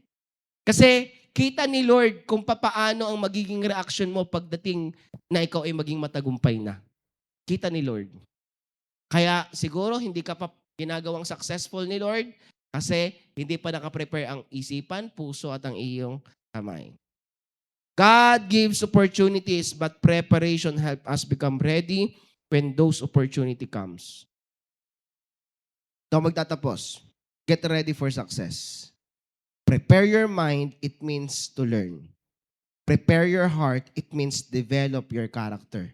Speaker 3: Kasi kita ni Lord kung papaano ang magiging reaction mo pagdating na ikaw ay maging matagumpay na. Kita ni Lord. Kaya siguro hindi ka pa ginagawang successful ni Lord kasi hindi pa nakaprepare ang isipan, puso at ang iyong kamay. God gives opportunities but preparation help us become ready when those opportunity comes. Ito magtatapos. Get ready for success. Prepare your mind, it means to learn. Prepare your heart, it means develop your character.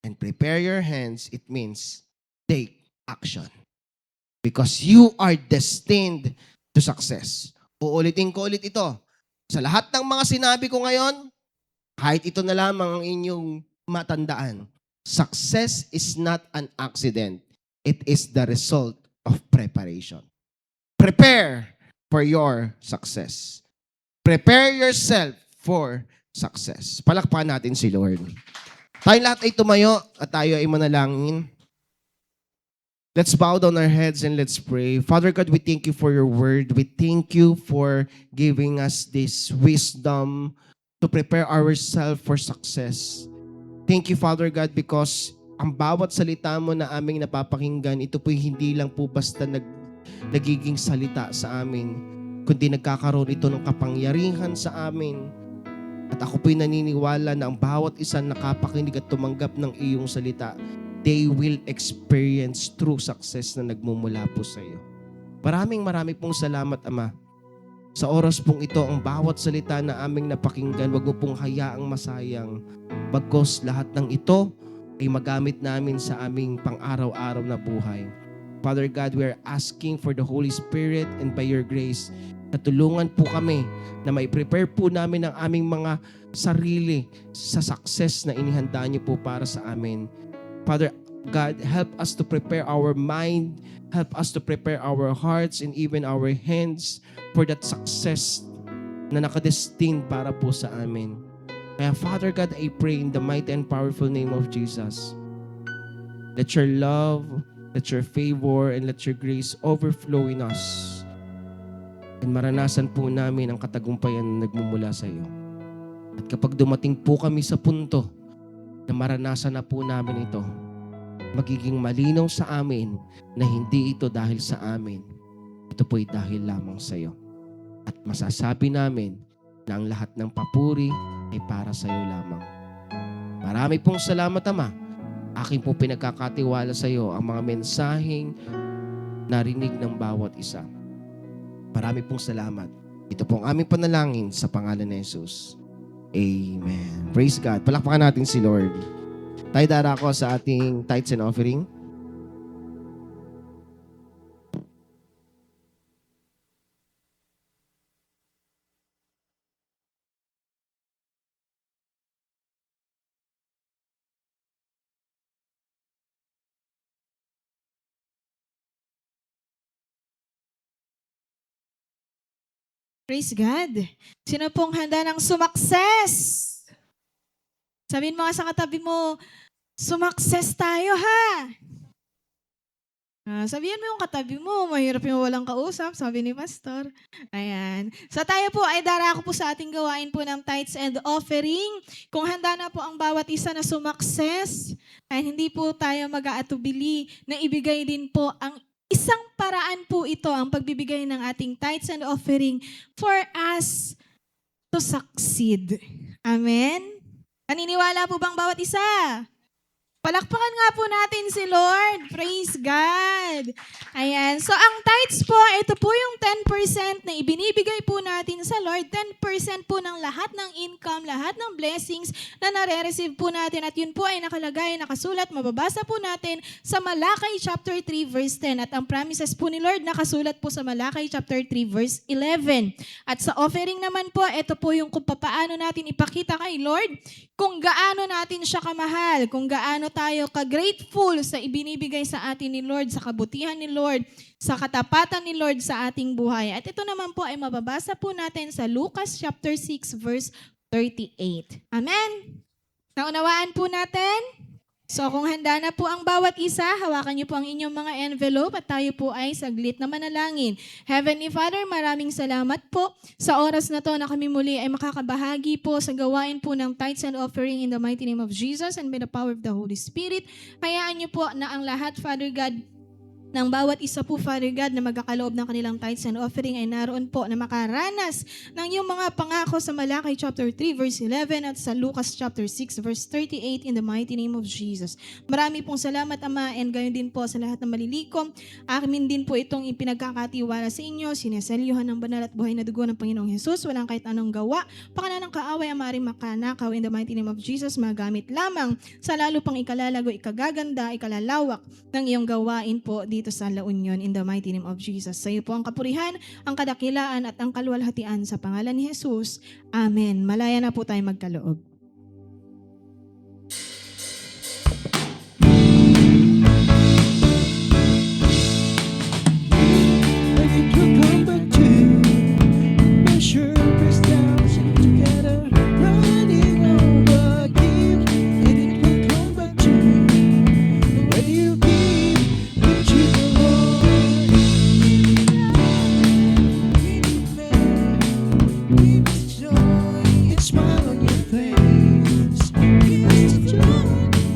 Speaker 3: And prepare your hands, it means take action. Because you are destined to success. Uulitin ko ulit ito. Sa lahat ng mga sinabi ko ngayon, kahit ito na lamang ang inyong matandaan. Success is not an accident. It is the result of preparation. Prepare for your success. Prepare yourself for success. Palakpakan natin si Lord. Tayo lahat ay tumayo at tayo ay manalangin. Let's bow down our heads and let's pray. Father God, we thank you for your word. We thank you for giving us this wisdom to prepare ourselves for success. Thank you, Father God, because ang bawat salita mo na aming napapakinggan, ito po'y hindi lang po basta nagiging salita sa amin, kundi nagkakaroon ito ng kapangyarihan sa amin. At ako po'y naniniwala na ang bawat isa nakapakinig at tumanggap ng iyong salita, they will experience true success na nagmumula po sa iyo. Maraming pong salamat, Ama. Sa oras pong ito, ang bawat salita na aming napakinggan, wag mo pong hayaang masayang. Bagkus lahat ng ito ay magamit namin sa aming pang-araw-araw na buhay. Father God, we are asking for the Holy Spirit and by your grace, na tulungan po kami na mai-prepare po namin ang aming mga sarili sa success na inihanda niyo po para sa amin. Father God, help us to prepare our mind, help us to prepare our hearts and even our hands for that success na nakadestined para po sa amin. Kaya Father God, I pray in the mighty and powerful name of Jesus, let your love, let your favor, and let your grace overflow in us. And maranasan po namin ang katagumpayan na nagmumula sa iyo. At kapag dumating po kami sa punto na maranasan na po namin ito, magiging malinaw sa amin na hindi ito dahil sa amin. Ito po'y dahil lamang sa iyo. At masasabi namin na ang lahat ng papuri ay para sa iyo lamang. Marami pong salamat, Ama. Aking pong pinagkakatiwala sa iyo ang mga mensaheng narinig ng bawat isa. Marami pong salamat. Ito pong aming panalangin sa pangalan ni Jesus. Amen. Praise God. Palakpakan natin si Lord. Tayo darako sa ating tithes and offering.
Speaker 1: Praise God. Sino pong handa ng sumakses? Sabihin mo nga sa katabi mo,
Speaker 4: Sumakses tayo ha! Sabihan mo yung katabi mo, mahirap yung walang kausap, sabi ni Pastor. Ayan. So tayo po ay darako po sa ating gawain po ng tithes and offering. Kung handa na po ang bawat isa na sumakses, ay hindi po tayo mag-aatubili na ibigay din po ang isang paraan po ito, ang pagbibigay ng ating tithes and offering for us to succeed. Amen? Naniniwala po bang bawat isa? Palakpakan nga po natin si Lord. Praise God. Ayan. So, ang tithes po, ito po yung 10% na ibinibigay po natin sa Lord. 10% po ng lahat ng income, lahat ng blessings na nare-receive po natin. At yun po ay nakalagay, nakasulat, mababasa po natin sa Malakay chapter 3 verse 10. At ang promises po ni Lord nakasulat po sa Malakay chapter 3 verse 11. At sa offering naman po, ito po yung kung paano natin ipakita kay Lord kung gaano natin siya kamahal, kung gaano tayo ka-grateful sa ibinibigay sa atin ni Lord, sa kabutihan ni Lord, sa katapatan ni Lord sa ating buhay. At ito naman po ay mababasa po natin sa Lucas chapter 6 verse 38. Amen? Naunawaan po natin? So kung handa na po ang bawat isa, hawakan niyo po ang inyong mga envelope at tayo po ay saglit na manalangin. Heavenly Father, maraming salamat po sa oras na to na kami muli ay makakabahagi po sa gawain po ng tithes and offering in the mighty name of Jesus and by the power of the Holy Spirit. Hayaan niyo po na ang lahat, Father God, ng bawat isa po, Father God, na magkakaloob ng kanilang tithes and offering ay naroon po na makaranas ng iyong mga pangako sa Malakay chapter 3 verse 11 at sa Lucas chapter 6 verse 38 in the mighty name of Jesus. Marami pong salamat, Ama, and gayon din po sa lahat ng malilikom. Amin din po itong ipinagkakatiwala sa inyo, sinaselyuhan ng banal at buhay na dugo ng Panginoong Jesus, walang kahit anong gawa, pakanan ng kaaway ang maaaring makanakaw in the mighty name of Jesus, magamit lamang sa lalo pang ikalalago, ikagaganda, ikalalawak ng iyong gawain po dito sa La Union in the mighty name of Jesus. Sa iyo po ang kapurihan, ang kadakilaan at ang kaluwalhatian sa pangalan ni Jesus. Amen. Malaya na po tayo magkaloob.
Speaker 2: When it will come back to measure press down, stick together, running over again. And it will come back to when you give to the Lord. Give us joy and smile on your face. Give us the joy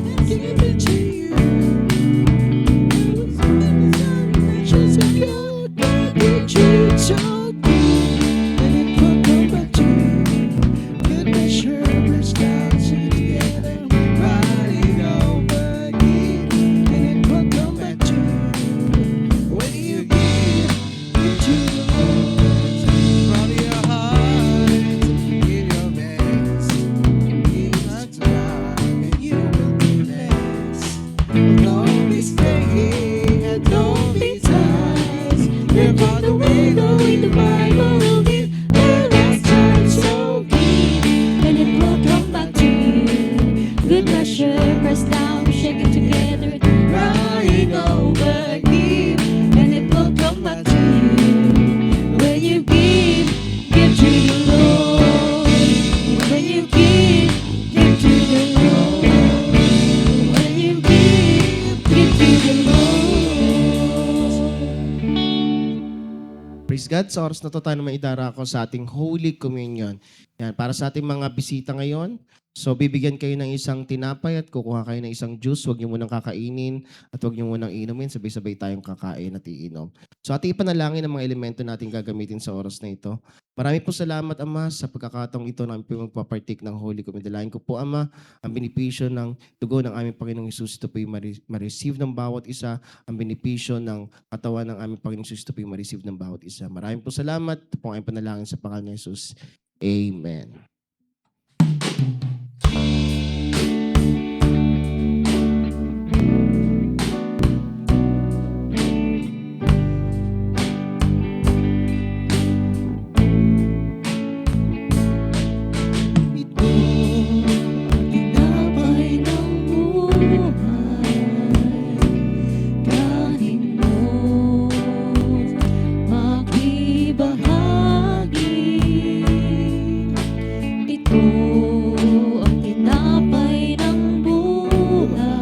Speaker 2: and give it to you. Just a God, God, you treat so good, and it will come back to good measure, press down, sit together, running over again, and it will come back to when you give to the Lord from your heart, give your best, give us love, and you will be blessed. Don't be staying and don't be tired. Live by the way, the Bible give the last time so deep, and it will come back to you. Good measure, press down, shake it together, running over again, and it will come back to you. When you give to the Lord. When you give to the Lord. When you give to the Lord.
Speaker 3: Praise God, sa oras na to tayo na maidarako sa ating Holy Communion. Yan, para sa ating mga bisita ngayon, so bibigyan kayo ng isang tinapay at kukuha kayo ng isang juice. Huwag niyo munang kakainin at huwag niyo munang inumin. Sabay-sabay tayong kakain at iinom. So ating ipanalangin ang mga elemento natin gagamitin sa oras na ito. Marami po salamat, Ama, sa pagkakataong ito na kami magpapartik ng Holy Communion. Dalayan ko po, Ama, ang benepisyo ng dugo ng aming Panginoong Hesus. Ito po yung ma-receive ng bawat isa. Ang benepisyo ng katawan ng aming Panginoong Hesus. Ito po yung ma-receive ng bawat isa. Maraming po salamat. Ito po ang panalangin sa pangalan ni Jesus. Amen.
Speaker 2: Ito ang tinapay ng buhay. Kanin mo, makibahagi. Ito ang tinapay ng buhay.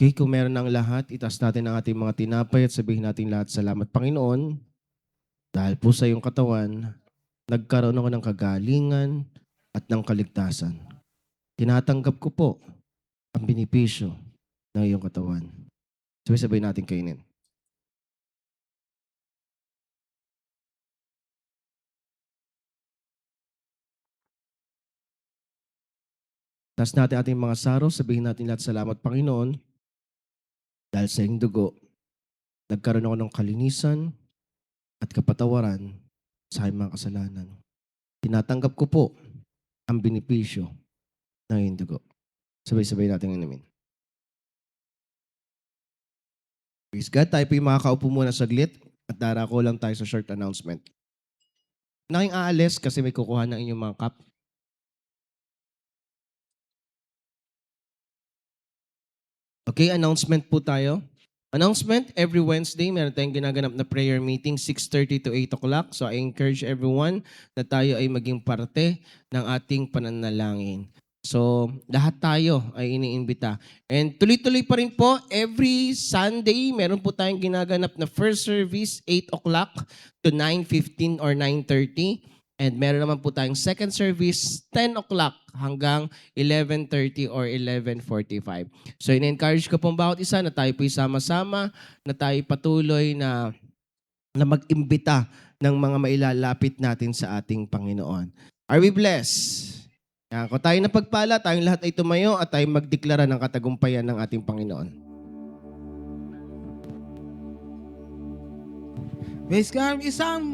Speaker 3: Okay, kung meron ng lahat, itaas natin ang ating mga tinapay at sabihin natin lahat, salamat Panginoon. Dahil po sa iyong katawan, nagkaroon ako ng kagalingan at ng kaligtasan. Tinatanggap ko po ang binipisyo ng iyong katawan. Sabay-sabay natin kainin. Taas natin ating mga saro, sabihin natin lahat, salamat Panginoon. Dahil sa iyong dugo, nagkaroon ako ng kalinisan at kapatawaran sa aking mga kasalanan. Tinatanggap ko po ang binipisyo ng iyong dugo. Sabay-sabay natin inumin. Praise God, tayo po yung makakaupo muna saglit at darako lang tayo sa short announcement. Naking aalis kasi may kukuha ng inyong mga cup. Okay, announcement po tayo. Announcement, every Wednesday, meron tayong ginaganap na prayer meeting, 6:30 to 8 o'clock. So I encourage everyone na tayo ay maging parte ng ating pananalangin. So, lahat tayo ay iniimbita. And tuloy-tuloy pa rin po, every Sunday, meron po tayong ginaganap na first service, 8 o'clock to 9:15 or 9:30. And meron naman po tayong second service, 10 o'clock hanggang 11:30 or 11:45. So, in-encourage ko pong bawat isa na tayo po sama-sama, na tayo patuloy na mag-imbita ng mga mailalapit natin sa ating Panginoon. Are we blessed? Yan, kung tayo napagpala, tayong lahat ay tumayo at tayo magdeklara ng katagumpayan ng ating Panginoon.
Speaker 1: Praise God.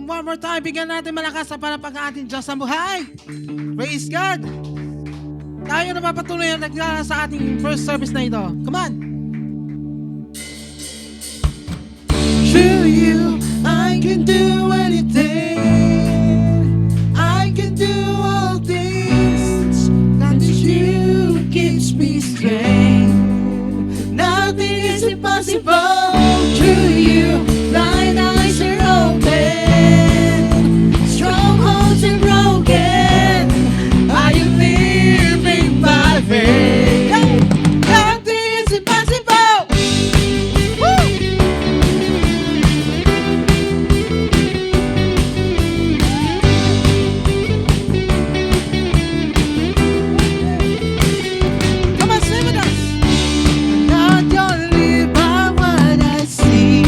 Speaker 1: One more time, bigyan natin malakas sa palapag ng ating Diyos sa buhay. Praise God. Tayo na mapatuloy ang nagdala sa ating first service na ito. Come on. Through you, I can do anything. I can do all things. That you gives me strength. Nothing is impossible. Through you, blind eyes are open. Strongholds are broken. I am living by faith. Nothing is impossible. Woo! Come on, sing with us. I'm not gonna live by what I see.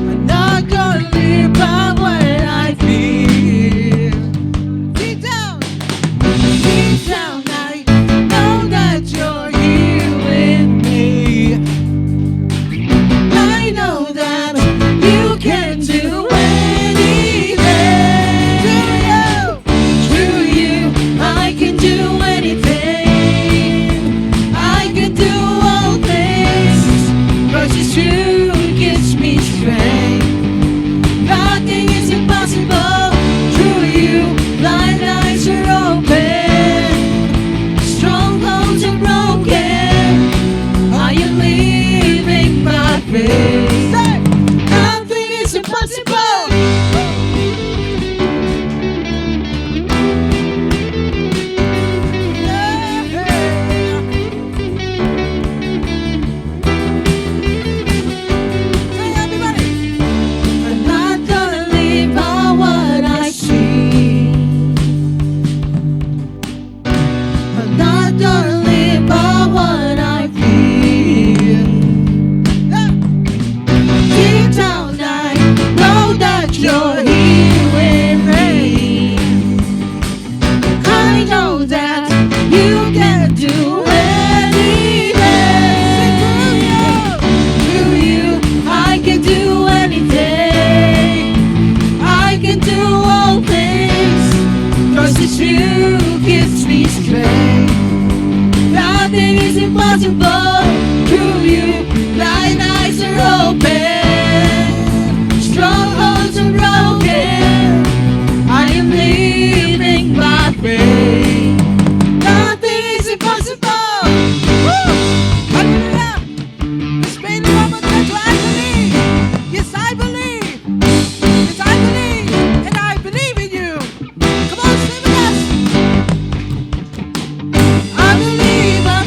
Speaker 1: I'm not gonna live by what I feel. Deep down, I know that you're here with me. I know that you can do anything. Through you, I can do anything. I can do all things. 'Cause it's true, gives me strength. Nothing is impossible. Through you, blind eyes are open. Strongholds are broken. I am living by faith. Say, nothing is impossible. Say, everybody. I'm not gonna live by what I see. I'm not gonna live by what I feel. Deep down, I know that you're here with me. I know that you can do anything. Through you, I can do anything. I can do all things. 'Cause it's you gives me strength. Nothing is impossible. Through you, blind eyes are open. Strongholds are broken. I am living by faith. Nothing is impossible. Woo! Hallelujah! It's been a moment that I believe. Yes, I believe. Yes, I believe. And I believe in you. Come on, sing with us. I believe, I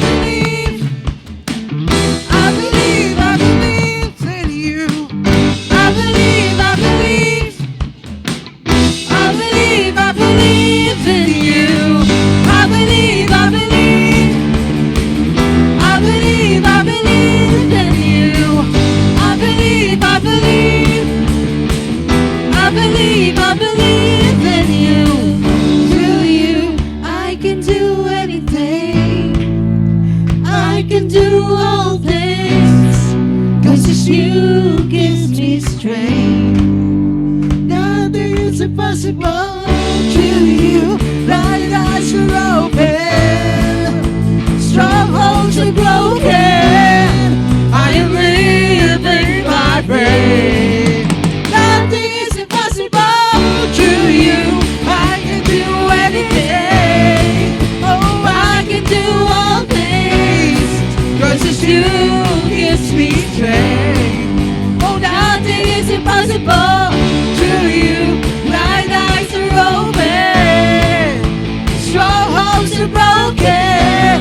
Speaker 1: impossible to you. Blind eyes are open, strongholds are broken. I am living by faith. Nothing is impossible to you. I can do anything. Oh, I can do all things. 'Cause it's you gives me strength. Oh, nothing is impossible to you. Blind eyes are open, strongholds are broken.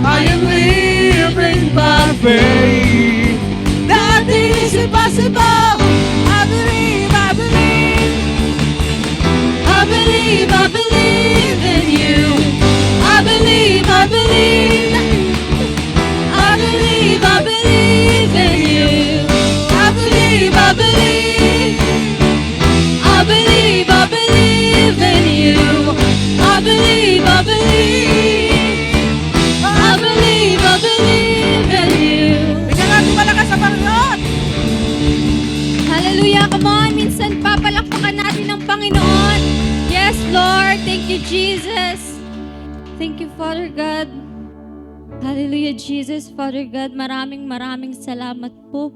Speaker 1: I am living by faith. Nothing is impossible. I believe, I believe. I believe, I believe in you. I believe, I believe. I believe, I believe in you. I believe, I believe. I believe, I believe in you. I believe, I believe. I believe, I believe in you. Bigyan natin malakas sa Panginoon.
Speaker 5: Hallelujah. Come on. Minsan papalakpakan natin ang Panginoon. Yes, Lord. Thank you, Jesus. Thank you, Father God. Hallelujah, Jesus. Father God, maraming salamat po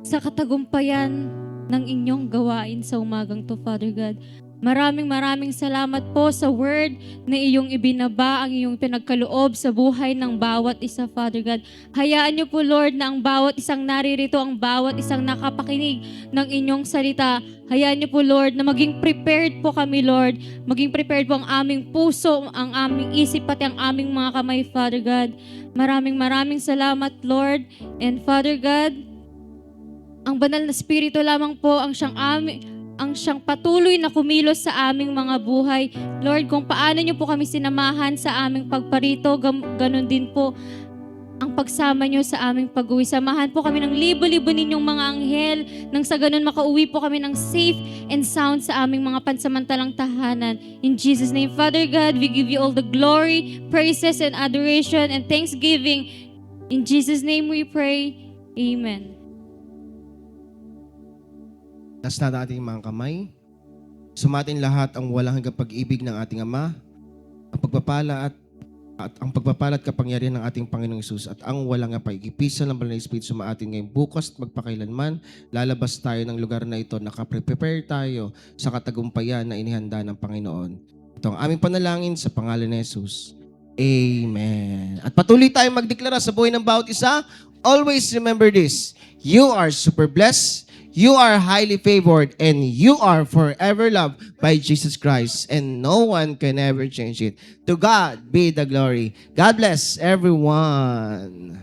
Speaker 5: sa katagumpayan ng inyong gawain sa umagang to, Father God. Maraming salamat po sa word na iyong ibinaba, ang iyong pinagkaloob sa buhay ng bawat isa, Father God. Hayaan niyo po, Lord, na ang bawat isang naririto, ang bawat isang nakapakinig ng inyong salita, hayaan niyo po, Lord, na maging prepared po kami, Lord. Maging prepared po ang aming puso, ang aming isip, pati ang aming mga kamay, Father God. Maraming salamat, Lord. And Father God, ang banal na Espiritu lamang po ang siyang patuloy na kumilos sa aming mga buhay. Lord, kung paano niyo po kami sinamahan sa aming pagparito, ganun din po ang pagsama niyo sa aming pag-uwi. Samahan po kami ng libo-libo ninyong mga anghel nang sa ganun makauwi po kami ng safe and sound sa aming mga pansamantalang tahanan. In Jesus' name, Father God, we give you all the glory, praises, and adoration and thanksgiving. In Jesus' name we pray. Amen.
Speaker 3: Taas na ating mga kamay. Sumatin lahat ang walang hanggang pag-ibig ng ating Ama, ang pagpapala at ang pagpapala at kapangyarihan ng ating Panginoong Hesus at ang walang pag-ipisan ng Banal na Espiritu sumaatin ngayong bukas at magpakailanman. Lalabas tayo ng lugar na ito, nakaprepare tayo sa katagumpayan na inihanda ng Panginoon. Ito ang aming panalangin sa pangalan ni Hesus. Amen. At patuloy tayong magdeklara sa buhay ng bawat isa. Always remember this. You are super blessed. You are highly favored and you are forever loved by Jesus Christ and no one can ever change it. To God be the glory. God bless everyone.